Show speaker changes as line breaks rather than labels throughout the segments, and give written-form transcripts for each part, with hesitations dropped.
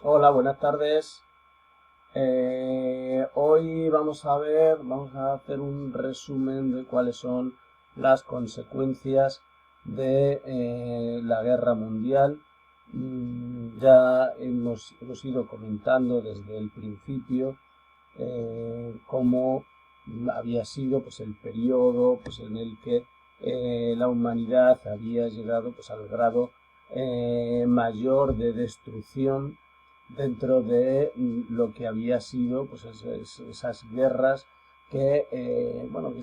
Hola, buenas tardes. Hoy vamos a hacer un resumen de cuáles son las consecuencias de la guerra mundial. Ya hemos ido comentando desde el principio cómo había sido pues, el periodo pues, en el que la humanidad había llegado pues, al grado mayor de destrucción dentro de lo que había sido pues, esas guerras que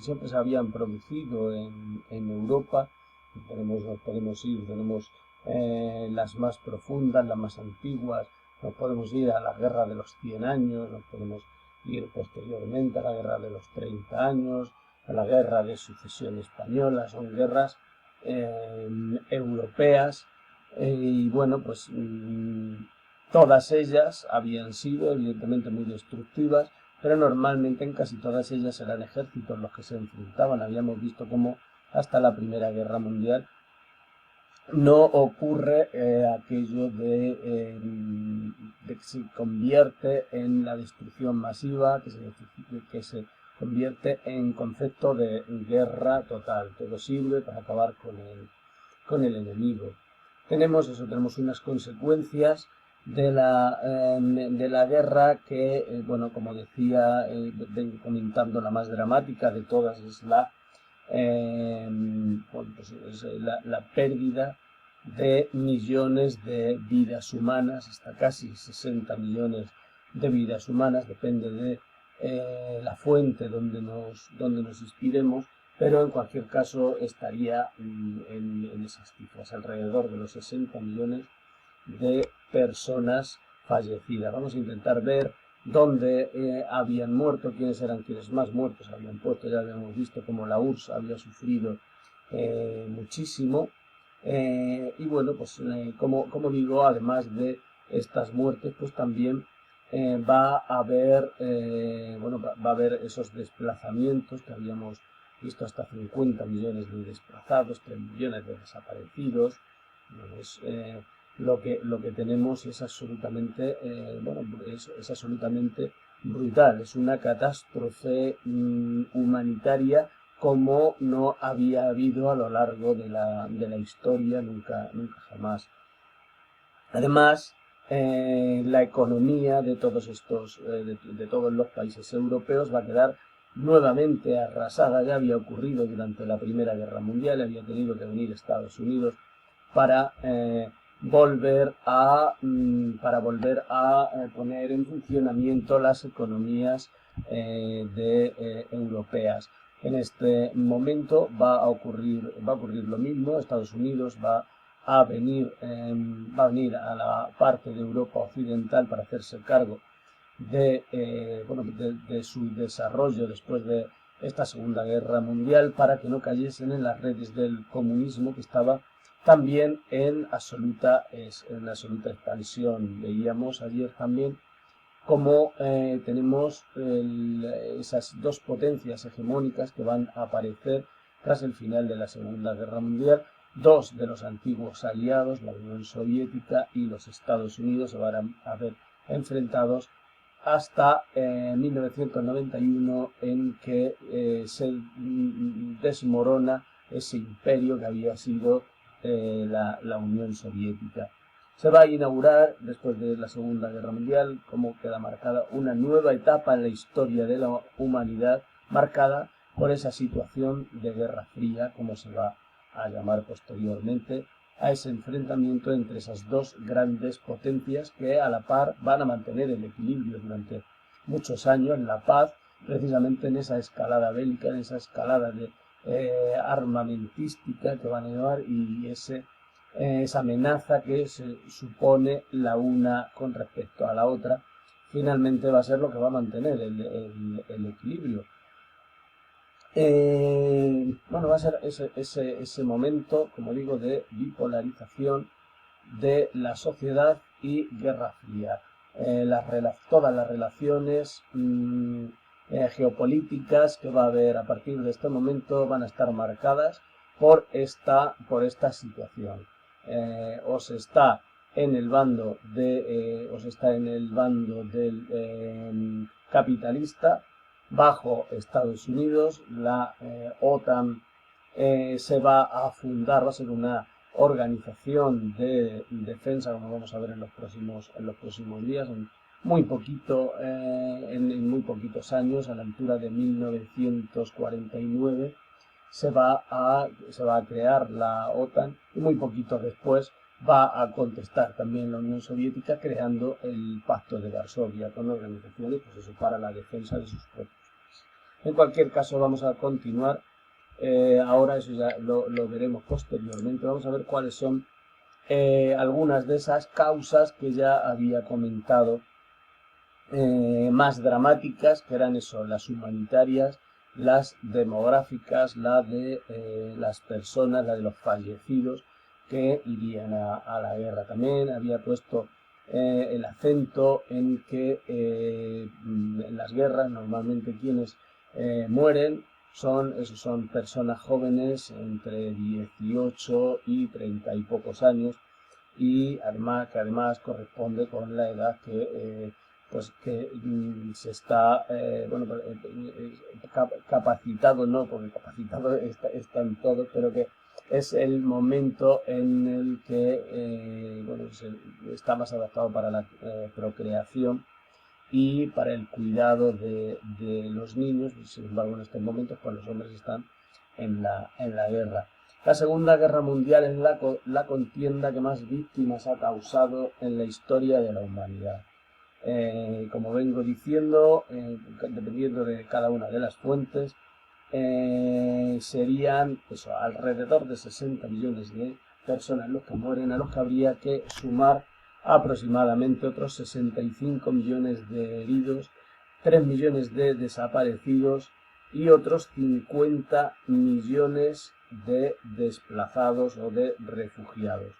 siempre se habían producido en Europa. Nos podemos ir, tenemos las más profundas, las más antiguas, nos podemos ir a la guerra de los 100 años, nos podemos ir posteriormente a la guerra de los 30 años, a la guerra de sucesión española. Son guerras europeas y bueno, pues todas ellas habían sido evidentemente muy destructivas, pero normalmente en casi todas ellas eran ejércitos los que se enfrentaban. Habíamos visto cómo hasta la Primera Guerra Mundial no ocurre aquello de que se convierte en la destrucción masiva, que se convierte en concepto de guerra total. Todo sirve para acabar con el enemigo. Tenemos unas consecuencias de la guerra que, bueno, como decía, vengo comentando, la más dramática de todas es bueno, pues es la pérdida de millones de vidas humanas, hasta casi 60 millones de vidas humanas, depende de la fuente donde nos inspiremos, pero en cualquier caso estaría en esas cifras, alrededor de los 60 millones de personas fallecidas. Vamos a intentar ver dónde habían muerto, quiénes eran quienes más muertos habían puesto. Ya habíamos visto cómo la URSS había sufrido muchísimo. Y bueno, pues como digo, además de estas muertes, pues también va a haber, bueno, va a haber esos desplazamientos que habíamos visto, hasta 50 millones de desplazados, 3 millones de desaparecidos. Bueno, lo que tenemos es absolutamente, bueno, es absolutamente brutal. Es una catástrofe humanitaria como no había habido a lo largo de la historia, nunca jamás. Además, la economía de todos de todos los países europeos va a quedar nuevamente arrasada. Ya había ocurrido durante la Primera Guerra Mundial, había tenido que venir Estados Unidos para para volver a poner en funcionamiento las economías europeas. En este momento va a ocurrir lo mismo. Estados Unidos va a venir a la parte de Europa occidental para hacerse cargo bueno, de su desarrollo después de esta Segunda Guerra Mundial, para que no cayesen en las redes del comunismo, que estaba también en absoluta expansión. Veíamos ayer también cómo tenemos esas dos potencias hegemónicas que van a aparecer tras el final de la Segunda Guerra Mundial. Dos de los antiguos aliados, la Unión Soviética y los Estados Unidos, se van a ver enfrentados hasta 1991, en que se desmorona ese imperio que había sido la Unión Soviética. Se va a inaugurar, después de la Segunda Guerra Mundial, como queda marcada, una nueva etapa en la historia de la humanidad, marcada por esa situación de Guerra Fría, como se va a llamar posteriormente, a ese enfrentamiento entre esas dos grandes potencias que a la par van a mantener el equilibrio durante muchos años, la paz, precisamente en esa escalada bélica, en esa escalada de armamentística que van a llevar, y esa amenaza que se supone la una con respecto a la otra, finalmente va a ser lo que va a mantener el equilibrio. Bueno, va a ser ese momento, como digo, de bipolarización de la sociedad y Guerra Fría. Todas las relaciones geopolíticas que va a haber a partir de este momento van a estar marcadas por esta situación. O se está en el bando de, o se está en el bando del capitalista, bajo Estados Unidos. La OTAN se va a fundar, va a ser una organización de defensa, como vamos a ver en los próximos días, en muy poquitos años, a la altura de 1949, se va a crear la OTAN, y muy poquito después va a contestar también la Unión Soviética, creando el Pacto de Varsovia, con organizaciones, pues eso, para la defensa de sus propios países. En cualquier caso, vamos a continuar. Ahora eso ya lo veremos posteriormente. Vamos a ver cuáles son algunas de esas causas que ya había comentado, más dramáticas, que eran eso, las humanitarias, las demográficas, la de las personas, la de los fallecidos que irían a la guerra. También había puesto el acento en que en las guerras normalmente quienes mueren son personas jóvenes entre 18 y 30 y pocos años, y además corresponde con la edad que se está capacitado, no, porque capacitado están todos, pero que es el momento en el que está más adaptado para la procreación y para el cuidado de los niños. Sin embargo, en estos momentos pues los hombres están en la guerra. La Segunda Guerra Mundial es la contienda que más víctimas ha causado en la historia de la humanidad. Como vengo diciendo, dependiendo de cada una de las fuentes, serían alrededor de 60 millones de personas los que mueren, a los que habría que sumar aproximadamente otros 65 millones de heridos, 3 millones de desaparecidos y otros 50 millones de desplazados o de refugiados.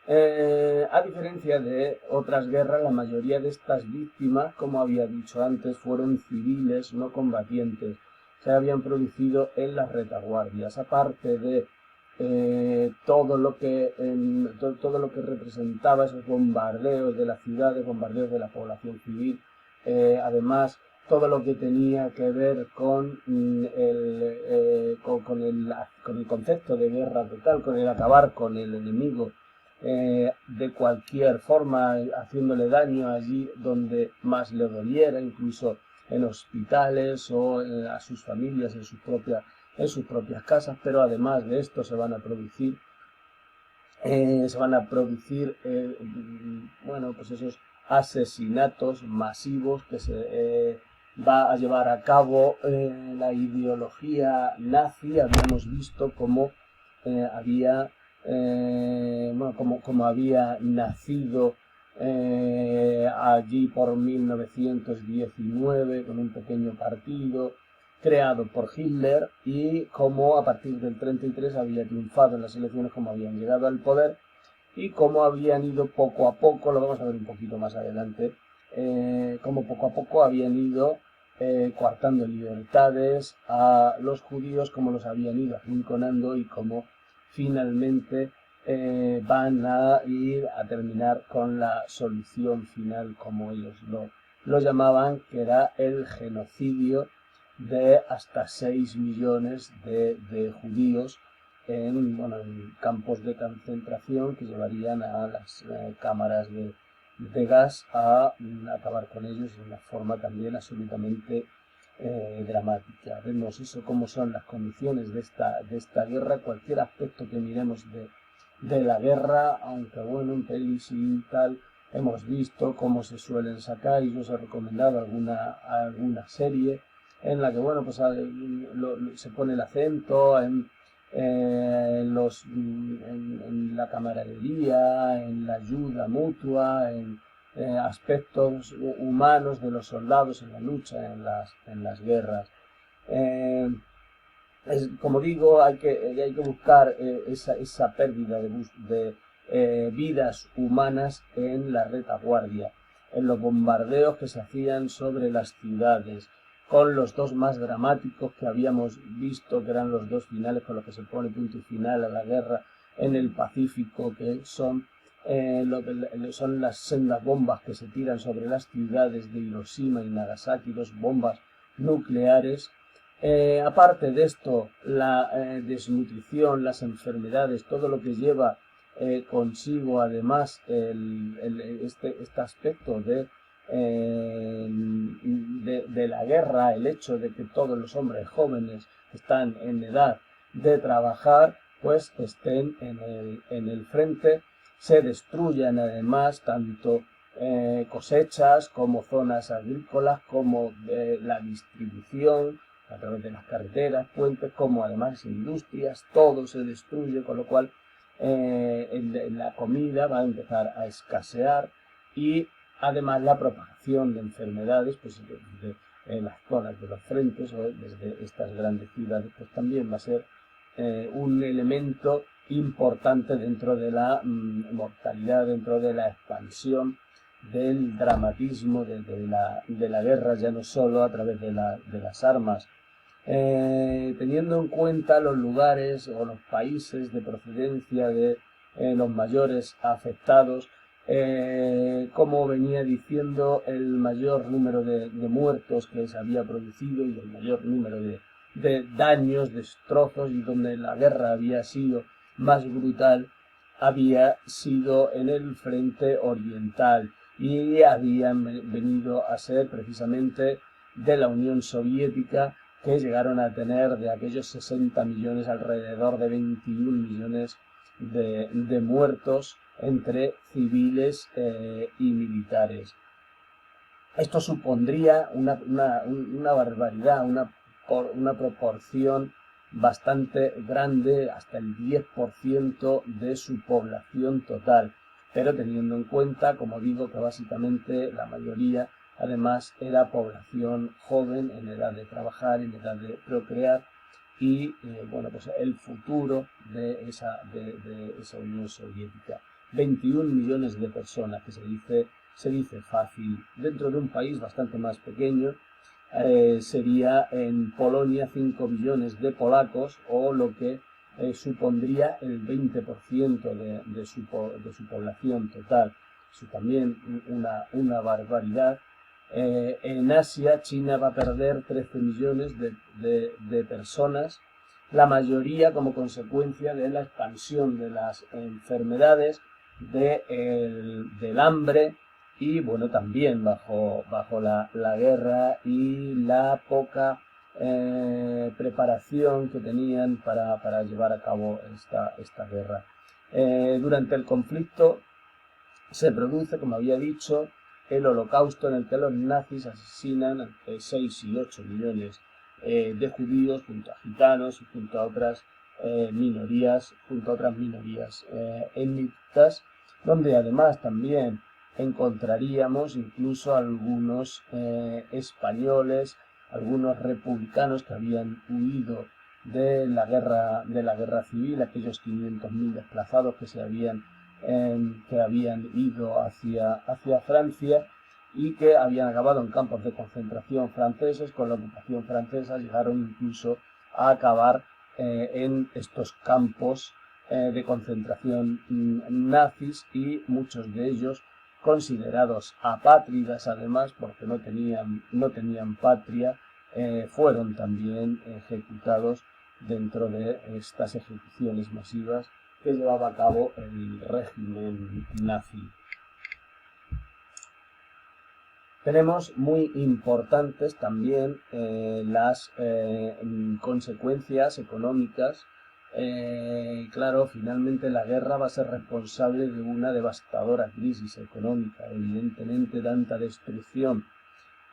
A diferencia de otras guerras, la mayoría de estas víctimas, como había dicho antes, fueron civiles, no combatientes. Se habían producido en las retaguardias, aparte de todo lo que representaba esos bombardeos de las ciudades, bombardeos de la población civil. Además, todo lo que tenía que ver con el concepto de guerra total, con el acabar con el enemigo de cualquier forma, haciéndole daño allí donde más le doliera, incluso en hospitales o a sus familias, en sus propias casas. Pero además de esto se van a producir pues esos asesinatos masivos que se va a llevar a cabo la ideología nazi. Habíamos visto cómo había nacido allí por 1919 con un pequeño partido creado por Hitler, y cómo a partir del 33 había triunfado en las elecciones, cómo habían llegado al poder y cómo habían ido poco a poco, lo vamos a ver un poquito más adelante, cómo poco a poco habían ido coartando libertades a los judíos, cómo los habían ido arrinconando y cómo finalmente van a ir a terminar con la solución final, como ellos lo llamaban, que era el genocidio de hasta 6 millones de judíos en campos de concentración que llevarían a las cámaras de gas a acabar con ellos de una forma también absolutamente dramática. Vemos eso, cómo son las condiciones de esta guerra. Cualquier aspecto que miremos de la guerra, aunque en pelis y tal, hemos visto cómo se suelen sacar, y yo os he recomendado alguna serie en la que se pone el acento en la camaradería, en la ayuda mutua, en aspectos humanos de los soldados en la lucha, en las guerras. Como digo, hay que buscar esa pérdida de vidas humanas en la retaguardia, en los bombardeos que se hacían sobre las ciudades, con los dos más dramáticos que habíamos visto, que eran los dos finales con los que se pone punto y final a la guerra en el Pacífico, que son son las sendas bombas que se tiran sobre las ciudades de Hiroshima y Nagasaki, dos bombas nucleares. Aparte de esto, la desnutrición, las enfermedades, todo lo que lleva consigo además este aspecto de la guerra, el hecho de que todos los hombres jóvenes que están en edad de trabajar, pues estén en el frente, se destruyan además tanto cosechas como zonas agrícolas, como la distribución a través de las carreteras, puentes, como además industrias, todo se destruye, con lo cual la comida va a empezar a escasear y además la propagación de enfermedades pues, en las zonas de los frentes o desde estas grandes ciudades pues también va a ser un elemento importante dentro de la mortalidad, dentro de la expansión del dramatismo de la guerra, ya no solo a través de las armas. Teniendo en cuenta los lugares o los países de procedencia de los mayores afectados, como venía diciendo, el mayor número de muertos que se había producido y el mayor número de daños, destrozos, y donde la guerra había sido más brutal, había sido en el frente oriental y habían venido a ser precisamente de la Unión Soviética, que llegaron a tener de aquellos 60 millones alrededor de 21 millones de muertos entre civiles y militares. Esto supondría una barbaridad, una proporción bastante grande, hasta el 10% de su población total, pero teniendo en cuenta, como digo, que básicamente la mayoría además era población joven, en edad de trabajar, en edad de procrear, y bueno, pues el futuro de esa Unión Soviética. 21 millones de personas, que se dice fácil, dentro de un país bastante más pequeño. Sería en Polonia 5 millones de polacos, o lo que supondría el 20% de su población total. Eso también una barbaridad. En Asia, China va a perder 13 millones de personas, la mayoría como consecuencia de la expansión de las enfermedades, del hambre, y bueno, también bajo la guerra y la poca preparación que tenían para llevar a cabo esta guerra. Durante el conflicto se produce, como había dicho, el holocausto, en el que los nazis asesinan entre 6 y 8 millones de judíos, junto a gitanos y junto a otras minorías, étnicas, donde además también encontraríamos incluso algunos españoles, algunos republicanos que habían huido de la guerra civil, aquellos 500.000 desplazados que habían ido hacia Francia y que habían acabado en campos de concentración franceses. Con la ocupación francesa llegaron incluso a acabar en estos campos de concentración nazis, y muchos de ellos considerados apátridas, además, porque no tenían patria, fueron también ejecutados dentro de estas ejecuciones masivas que llevaba a cabo el régimen nazi. Tenemos muy importantes también las consecuencias económicas. Claro, finalmente la guerra va a ser responsable de una devastadora crisis económica. Evidentemente, tanta destrucción,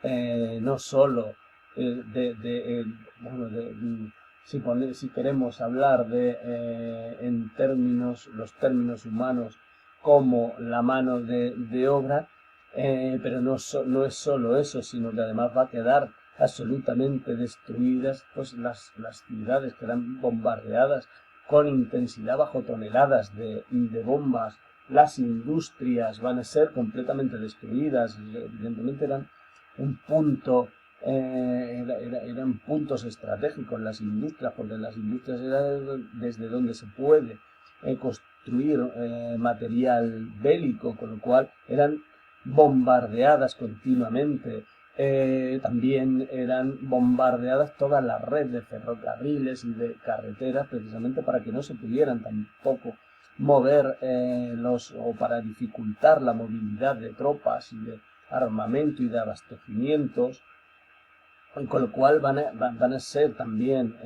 no solo si queremos hablar en los términos humanos, como la mano de obra, pero no es solo eso, sino que además va a quedar absolutamente destruidas pues las ciudades, quedan bombardeadas con intensidad bajo toneladas de bombas. Las industrias van a ser completamente destruidas. Evidentemente eran un punto, eran puntos estratégicos las industrias, porque las industrias eran desde donde se puede construir material bélico, con lo cual eran bombardeadas continuamente. También eran bombardeadas toda la red de ferrocarriles y de carreteras, precisamente para que no se pudieran tampoco mover o para dificultar la movilidad de tropas y de armamento y de abastecimientos, con lo cual van a ser también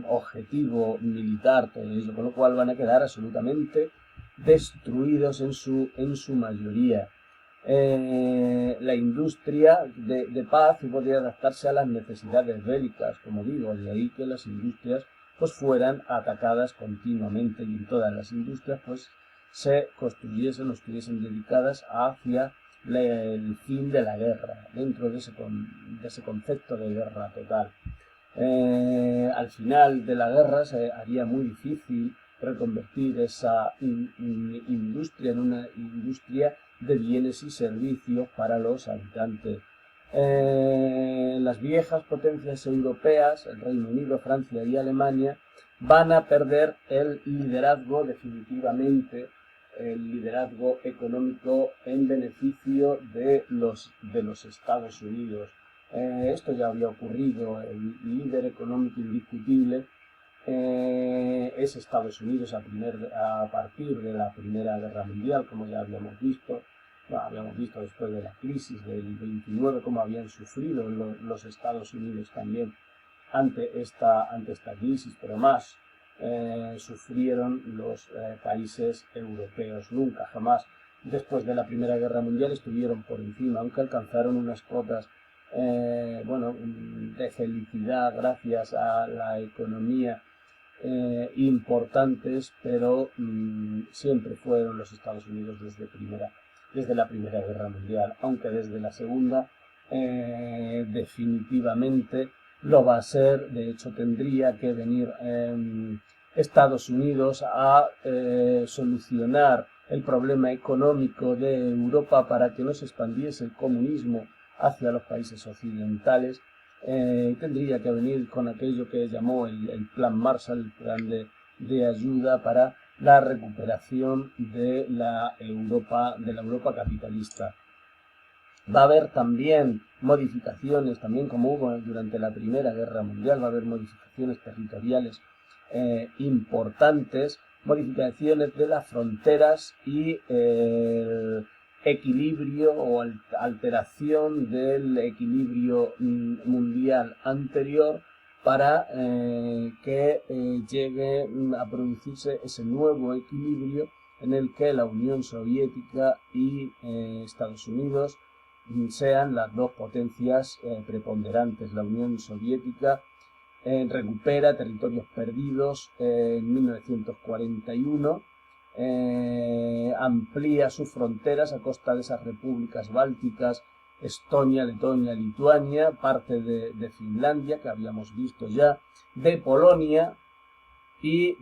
objetivo militar todo ello, con lo cual van a quedar absolutamente destruidos en su mayoría. La industria de paz podría adaptarse a las necesidades bélicas, como digo, de ahí que las industrias pues fueran atacadas continuamente, y en todas las industrias pues se construyesen o estuviesen dedicadas hacia el fin de la guerra, dentro de ese concepto de guerra total. Al final de la guerra se haría muy difícil reconvertir esa industria en una industria de bienes y servicios para los habitantes. Las viejas potencias europeas, el Reino Unido, Francia y Alemania, van a perder el liderazgo definitivamente, el liderazgo económico en beneficio de los Estados Unidos. Esto ya había ocurrido. El líder económico indiscutible es Estados Unidos a partir de la Primera Guerra Mundial, como ya habíamos visto. Habíamos visto después de la crisis del 29 cómo habían sufrido los Estados Unidos también ante esta crisis, pero más sufrieron los países europeos. Nunca, jamás, después de la Primera Guerra Mundial estuvieron por encima, aunque alcanzaron unas cotas de felicidad gracias a la economía importantes, pero siempre fueron los Estados Unidos desde la Primera Guerra Mundial, aunque desde la Segunda definitivamente lo va a ser. De hecho, tendría que venir Estados Unidos a solucionar el problema económico de Europa para que no se expandiese el comunismo hacia los países occidentales. Tendría que venir con aquello que llamó el Plan Marshall, el plan de ayuda para la recuperación de la Europa capitalista. Va a haber también modificaciones, también como hubo durante la Primera Guerra Mundial, va a haber modificaciones territoriales importantes, modificaciones de las fronteras y equilibrio o alteración del equilibrio mundial anterior para que llegue a producirse ese nuevo equilibrio en el que la Unión Soviética y Estados Unidos sean las dos potencias preponderantes. La Unión Soviética recupera territorios perdidos en 1941, amplía sus fronteras a costa de esas repúblicas bálticas, Estonia, Letonia, Lituania, parte de Finlandia, que habíamos visto ya, de Polonia, y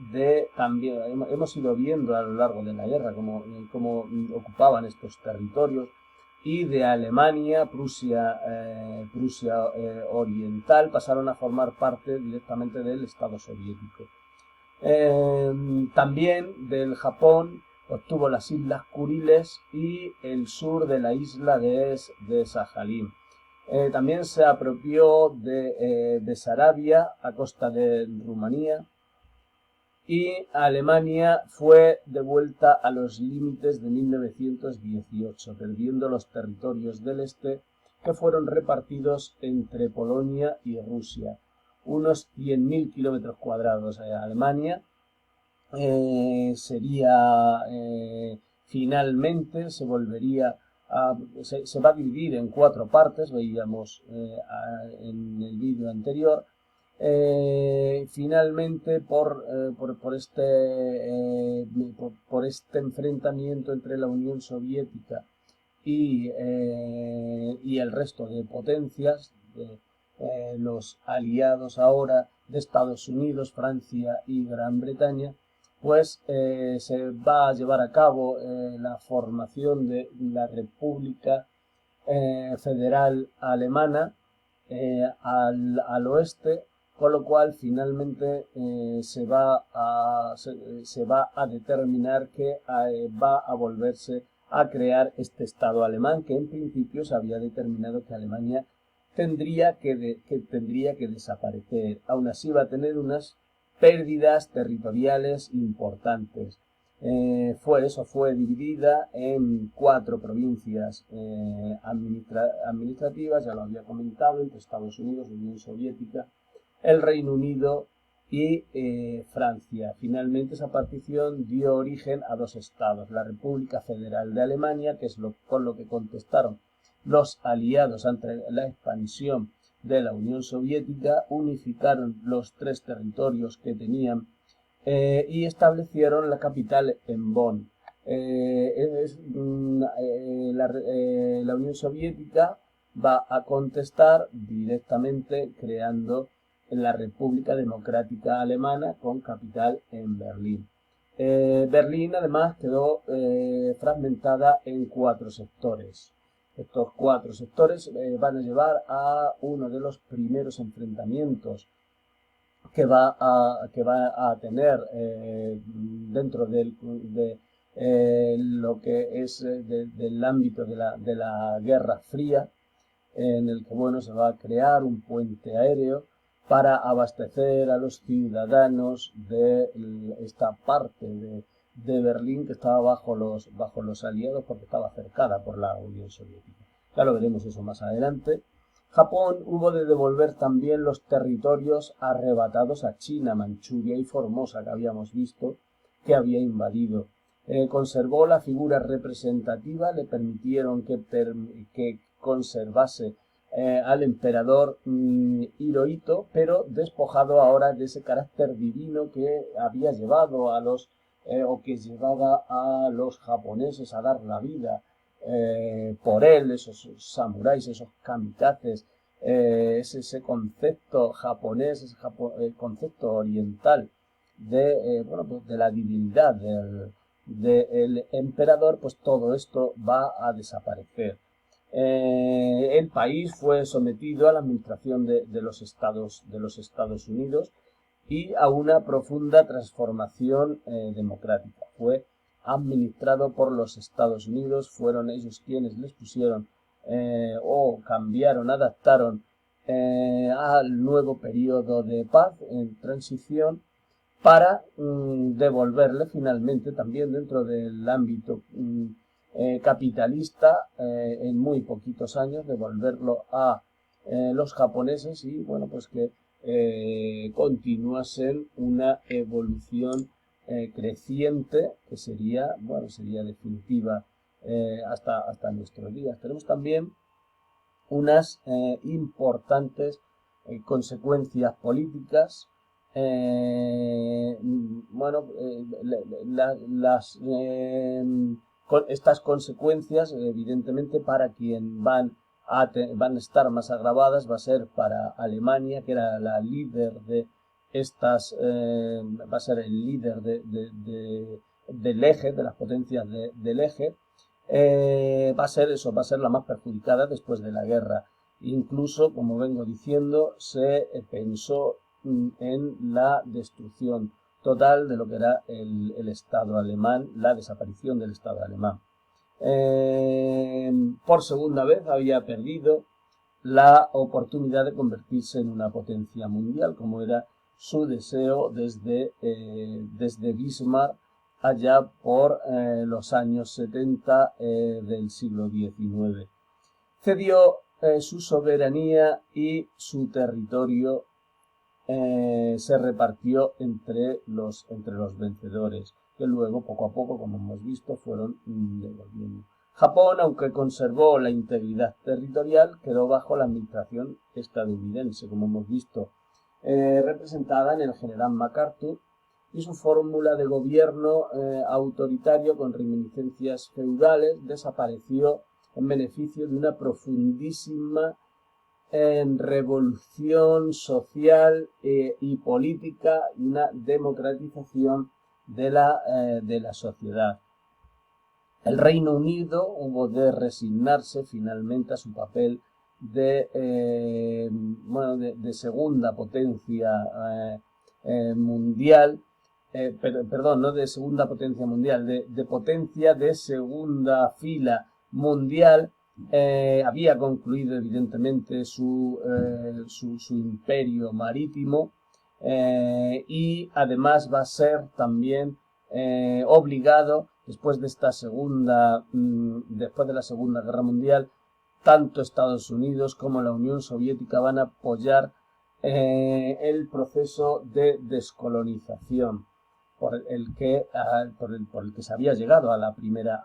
también hemos ido viendo a lo largo de la guerra cómo ocupaban estos territorios, y de Alemania, Prusia Oriental, pasaron a formar parte directamente del Estado soviético. También del Japón obtuvo las Islas Kuriles y el sur de la isla de Sajalín. También se apropió de Besarabia a costa de Rumanía, y Alemania fue devuelta a los límites de 1918, perdiendo los territorios del este que fueron repartidos entre Polonia y Rusia, unos 100.000 kilómetros cuadrados. Alemania finalmente se va a dividir en 4 partes, veíamos en el vídeo anterior. Finalmente por este enfrentamiento entre la Unión Soviética y el resto de potencias, los aliados ahora de Estados Unidos, Francia y Gran Bretaña, pues se va a llevar a cabo la formación de la República Federal Alemana al oeste, con lo cual finalmente se va a determinar que va a volverse a crear este Estado alemán, que en principio se había determinado que Alemania tendría que desaparecer. Aún así va a tener unas pérdidas territoriales importantes. Fue dividida en 4 provincias administrativas, ya lo había comentado, entre Estados Unidos, Unión Soviética, el Reino Unido y Francia. Finalmente esa partición dio origen a 2 estados, la República Federal de Alemania, que es con lo que contestaron los aliados ante la expansión de la Unión Soviética, unificaron los 3 territorios que tenían y establecieron la capital en Bonn. La Unión Soviética va a contestar directamente creando la República Democrática Alemana con capital en Berlín. Berlín además quedó fragmentada en 4 sectores. Estos 4 sectores van a llevar a uno de los primeros enfrentamientos que va a tener dentro de lo que es del ámbito de la Guerra Fría, en el que se va a crear un puente aéreo para abastecer a los ciudadanos de esta parte de Berlín que estaba bajo los aliados, porque estaba cercada por la Unión Soviética. Ya lo veremos eso más adelante. Japón hubo de devolver también los territorios arrebatados a China, Manchuria y Formosa, que habíamos visto que había invadido. Conservó la figura representativa, le permitieron que conservase al emperador Hirohito, pero despojado ahora de ese carácter divino que había llevado o que llevaba a los japoneses a dar la vida por él, esos samuráis, esos kamikazes, ese concepto japonés, ese concepto oriental de la divinidad del emperador, pues todo esto va a desaparecer. El país fue sometido a la administración de los Estados Unidos y a una profunda transformación democrática. Fue administrado por los Estados Unidos, fueron ellos quienes les pusieron o cambiaron, adaptaron al nuevo periodo de paz en transición para devolverle finalmente también dentro del ámbito capitalista en muy poquitos años, devolverlo a los japoneses y pues que continuasen una evolución creciente que sería definitiva hasta nuestros días. Tenemos también unas importantes consecuencias políticas. Estas consecuencias, evidentemente, para quien van a estar más agravadas, va a ser para Alemania, que era la líder de va a ser el líder del eje, de las potencias del eje. Va a ser la más perjudicada después de la guerra. Incluso, como vengo diciendo, se pensó en la destrucción total de lo que era el Estado alemán, la desaparición del Estado alemán. Por segunda vez había perdido la oportunidad de convertirse en una potencia mundial, como era su deseo desde Bismarck allá por los años 70 del siglo XIX. Cedió su soberanía y su territorio se repartió entre los vencedores, que luego, poco a poco, como hemos visto, fueron devolviendo. Japón, aunque conservó la integridad territorial, quedó bajo la administración estadounidense, como hemos visto, representada en el general MacArthur, y su fórmula de gobierno autoritario con reminiscencias feudales desapareció en beneficio de una profundísima revolución social y política y una democratización de la sociedad. El Reino Unido hubo de resignarse finalmente a su papel de segunda potencia mundial, perdón, no de segunda potencia mundial, de potencia de segunda fila mundial. Había concluido evidentemente su imperio marítimo, y además va a ser también obligado, después de la Segunda Guerra Mundial, tanto Estados Unidos como la Unión Soviética van a apoyar el proceso de descolonización por el que se había llegado a la Primera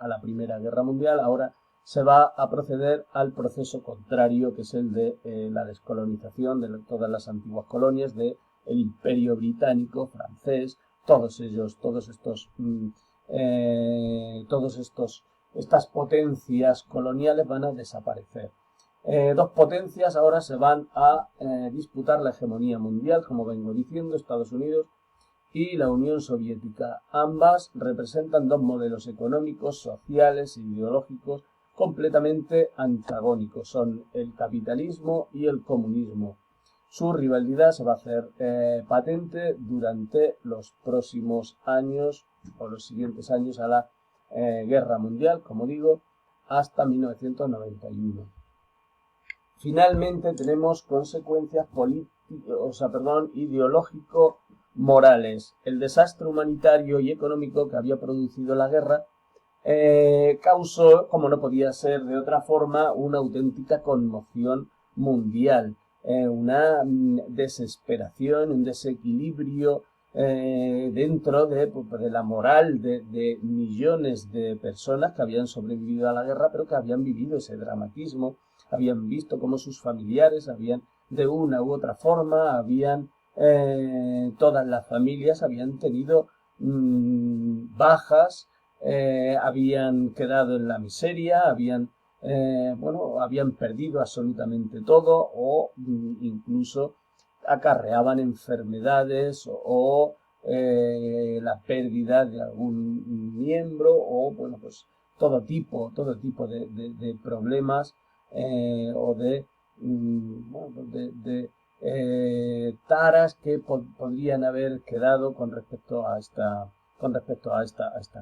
Guerra Mundial. Ahora se va a proceder al proceso contrario, que es el de la descolonización de todas las antiguas colonias del Imperio Británico, francés, estas potencias coloniales van a desaparecer. Dos potencias ahora se van a disputar la hegemonía mundial, como vengo diciendo, Estados Unidos y la Unión Soviética. Ambas representan dos modelos económicos, sociales e ideológicos completamente antagónicos. Son el capitalismo y el comunismo. Su rivalidad se va a hacer patente durante los próximos años o los siguientes años a la Guerra Mundial, como digo, hasta 1991. Finalmente tenemos consecuencias ideológico-morales. El desastre humanitario y económico que había producido la guerra causó, como no podía ser de otra forma, una auténtica conmoción mundial, una desesperación, un desequilibrio dentro de la moral de millones de personas que habían sobrevivido a la guerra, pero que habían vivido ese dramatismo, habían visto cómo sus familiares de una u otra forma, todas las familias habían tenido bajas, habían quedado en la miseria, habían perdido absolutamente todo, o incluso acarreaban enfermedades o la pérdida de algún miembro, o todo tipo de problemas o de taras que podrían haber quedado con respecto a esta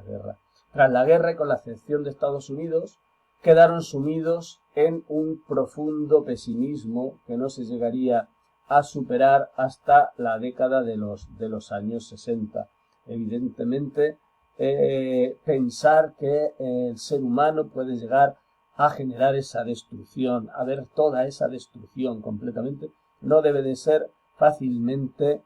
guerra. Tras la guerra, y con la excepción de Estados Unidos, quedaron sumidos en un profundo pesimismo que no se llegaría a superar hasta la década de los años 60. Evidentemente, pensar que el ser humano puede llegar a generar esa destrucción, a ver toda esa destrucción completamente, no debe de ser fácilmente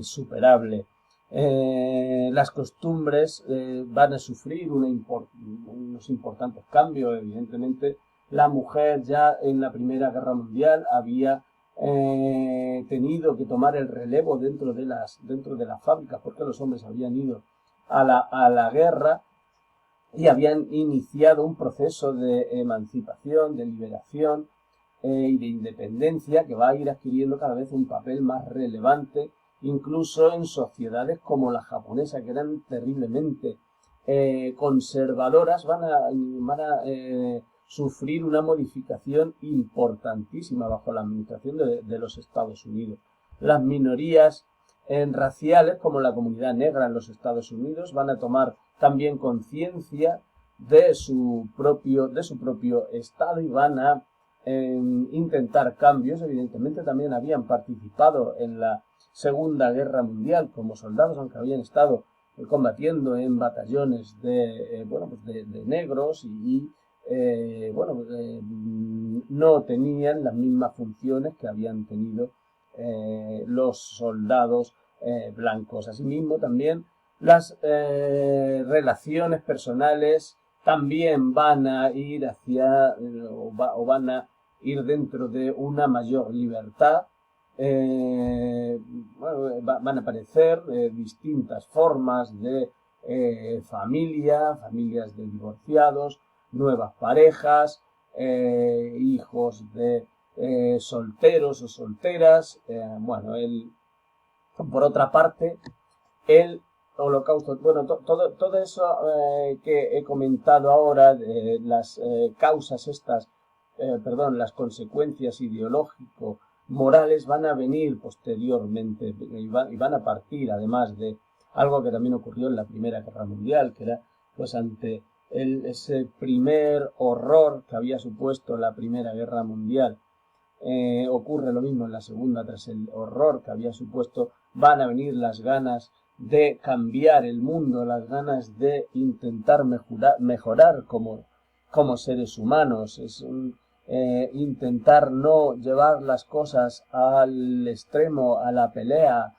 superable. Las costumbres van a sufrir unos importantes cambios. Evidentemente, la mujer ya en la Primera Guerra Mundial había tenido que tomar el relevo dentro de las fábricas, porque los hombres habían ido a la guerra y habían iniciado un proceso de emancipación, de liberación y de independencia, que va a ir adquiriendo cada vez un papel más relevante, incluso en sociedades como la japonesa, que eran terriblemente conservadoras, van a sufrir una modificación importantísima bajo la administración de los Estados Unidos. Las minorías raciales, como la comunidad negra en los Estados Unidos, van a tomar también conciencia de su propio estado y van a intentar cambios. Evidentemente también habían participado en la Segunda Guerra Mundial como soldados, aunque habían estado combatiendo en batallones de negros y no tenían las mismas funciones que habían tenido los soldados blancos. Asimismo, también las relaciones personales también van a ir van a ir dentro de una mayor libertad. Van a aparecer distintas formas de familias de divorciados, nuevas parejas, hijos de solteros o solteras. Por otra parte, el holocausto, todo eso que he comentado ahora, de las causas estas las consecuencias ideológico-morales van a venir posteriormente y van a partir, además de algo que también ocurrió en la Primera Guerra Mundial, que era pues ante ese primer horror que había supuesto la Primera Guerra Mundial. Ocurre lo mismo en la segunda, tras el horror que había supuesto, van a venir las ganas de cambiar el mundo, las ganas de intentar mejorar como seres humanos. Es intentar no llevar las cosas al extremo, a la pelea,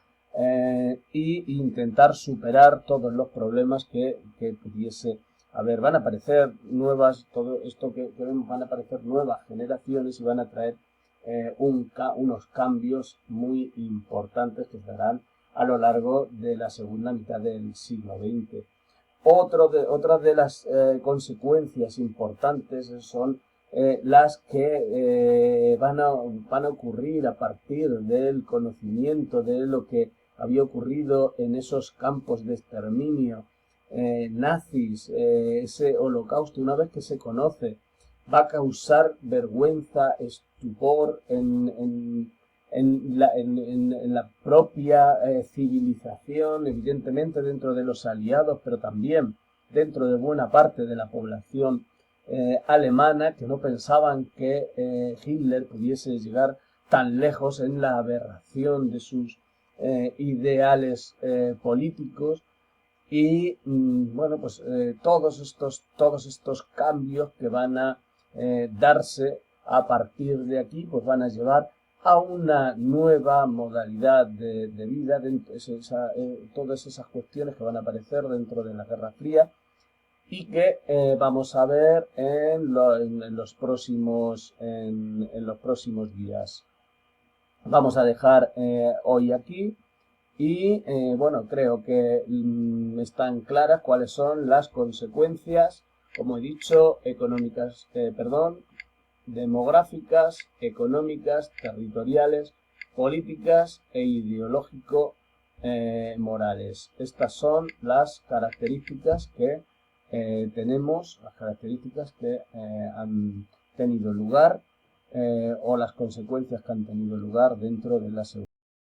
y intentar superar todos los problemas que pudiese haber. Van a aparecer todo esto que vemos, van a aparecer nuevas generaciones y van a traer unos cambios muy importantes que se darán a lo largo de la segunda mitad del siglo XX. Otras de las consecuencias importantes son las que van a ocurrir a partir del conocimiento de lo que había ocurrido en esos campos de exterminio nazis, ese holocausto. Una vez que se conoce, va a causar vergüenza, estupor en la propia civilización, evidentemente dentro de los aliados, pero también dentro de buena parte de la población alemana, que no pensaban que Hitler pudiese llegar tan lejos en la aberración de sus ideales políticos. Y bueno, pues todos estos cambios que van a darse a partir de aquí, pues van a llevar a una nueva modalidad de vida, todas esas cuestiones que van a aparecer dentro de la Guerra Fría y que vamos a ver en los próximos días. Vamos a dejar hoy aquí. Y bueno, creo que están claras cuáles son las consecuencias, como he dicho, demográficas, económicas, territoriales, políticas e ideológico-morales. Estas son las características que tenemos, las características que han tenido lugar o las consecuencias que han tenido lugar dentro de la seguridad.